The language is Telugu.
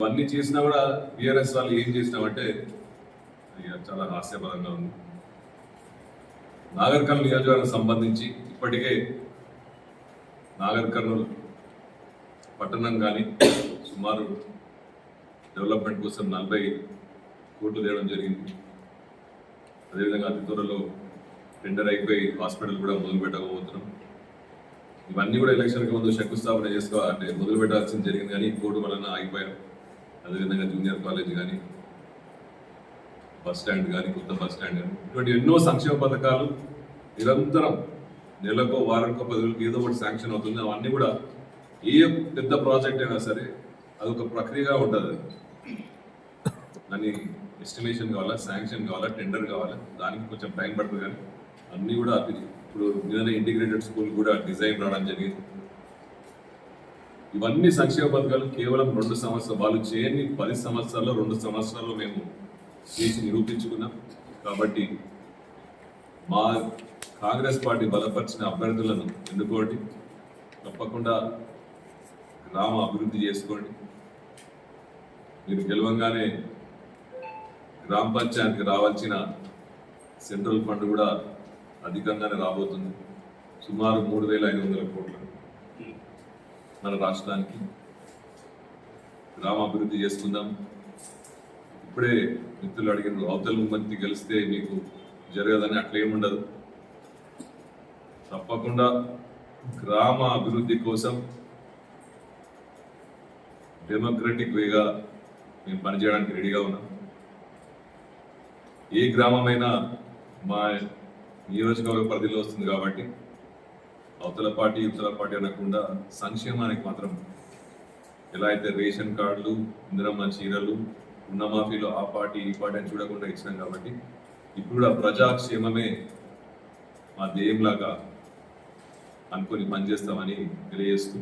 ఇవన్నీ చేసినా కూడా బీఆర్ఎస్ వాళ్ళు ఏం చేసినామంటే చాలా హాస్యపరంగా ఉంది. నాగర్ కర్నూలు నియోజకవర్గం సంబంధించి ఇప్పటికే నాగర్ కర్నూలు పట్టణం కానీ సుమారు డెవలప్మెంట్ కోసం 40 కోట్లు తేవడం జరిగింది. అదేవిధంగా అతి త్వరలో టెండర్ అయిపోయి హాస్పిటల్ కూడా మొదలు పెట్టకపోతున్నాం. ఇవన్నీ కూడా ఎలక్షన్కి ముందు శంకుస్థాపన చేసుకోవాలంటే మొదలు పెట్టాల్సింది జరిగింది, కానీ కోర్టు వలన ఆగిపోయాం. అదేవిధంగా జూనియర్ కాలేజ్ కానీ, బస్ స్టాండ్ కానీ, కొత్త బస్ స్టాండ్ కానీ, ఇటువంటి ఎన్నో సంక్షేమ పథకాలు నిరంతరం నెలకో వారానికో 10 రోజులకు ఏదో ఒకటి శాంక్షన్ అవుతుంది. అవన్నీ కూడా ఏ పెద్ద ప్రాజెక్ట్ అయినా సరే అదొక ప్రక్రియగా ఉంటుంది. దాన్ని ఎస్టిమేషన్ కావాలా, శాంక్షన్ కావాలా, టెండర్ కావాలా, దానికి కొంచెం టైం పడుతుంది. కానీ అన్నీ కూడా ఇప్పుడు నిన్న ఇంటిగ్రేటెడ్ స్కూల్ కూడా డిజైన్ రావడం జరిగింది. ఇవన్నీ సంక్షేమ పథకాలు కేవలం 2 సంవత్సరాలు, వాళ్ళు చేయని 10 సంవత్సరాల్లో 2 సంవత్సరాల్లో మేము చేసి నిరూపించుకున్నాం. కాబట్టి మా కాంగ్రెస్ పార్టీ బలపరిచిన అభ్యర్థులను ఎన్నుకోండి, తప్పకుండా గ్రామ అభివృద్ధి చేసుకోండి. మీరు గెలవంగానే గ్రామ పంచాయతీకి రావాల్సిన సెంట్రల్ ఫండ్ కూడా అధికంగానే రాబోతుంది. సుమారు 3,500 కోట్లు మన రాష్ట్రానికి. గ్రామాభివృద్ధి చేసుకుందాం. ఇప్పుడే మిత్రులు అడిగిన అవతల మంత్రి గెలిస్తే మీకు జరగదని అట్లేముండదు. తప్పకుండా గ్రామ అభివృద్ధి కోసం డెమోక్రటిక్ వేగా మేము పనిచేయడానికి రెడీగా ఉన్నాం. ఏ గ్రామమైనా మా నియోజకవర్గ పరిధిలో వస్తుంది కాబట్టి అవతల పార్టీ ఇవతల పార్టీ అనకుండా సంక్షేమానికి మాత్రం ఎలా అయితే రేషన్ కార్డులు, ఇందిరమ్మ చీరలు, రుణమాఫీలు ఆ పార్టీ ఈ పార్టీ అని చూడకుండా ఇచ్చినాం. కాబట్టి ఇప్పుడు కూడా ప్రజాక్షేమమే మా ధ్యేయంలాగా అనుకొని పనిచేస్తామని తెలియజేస్తూ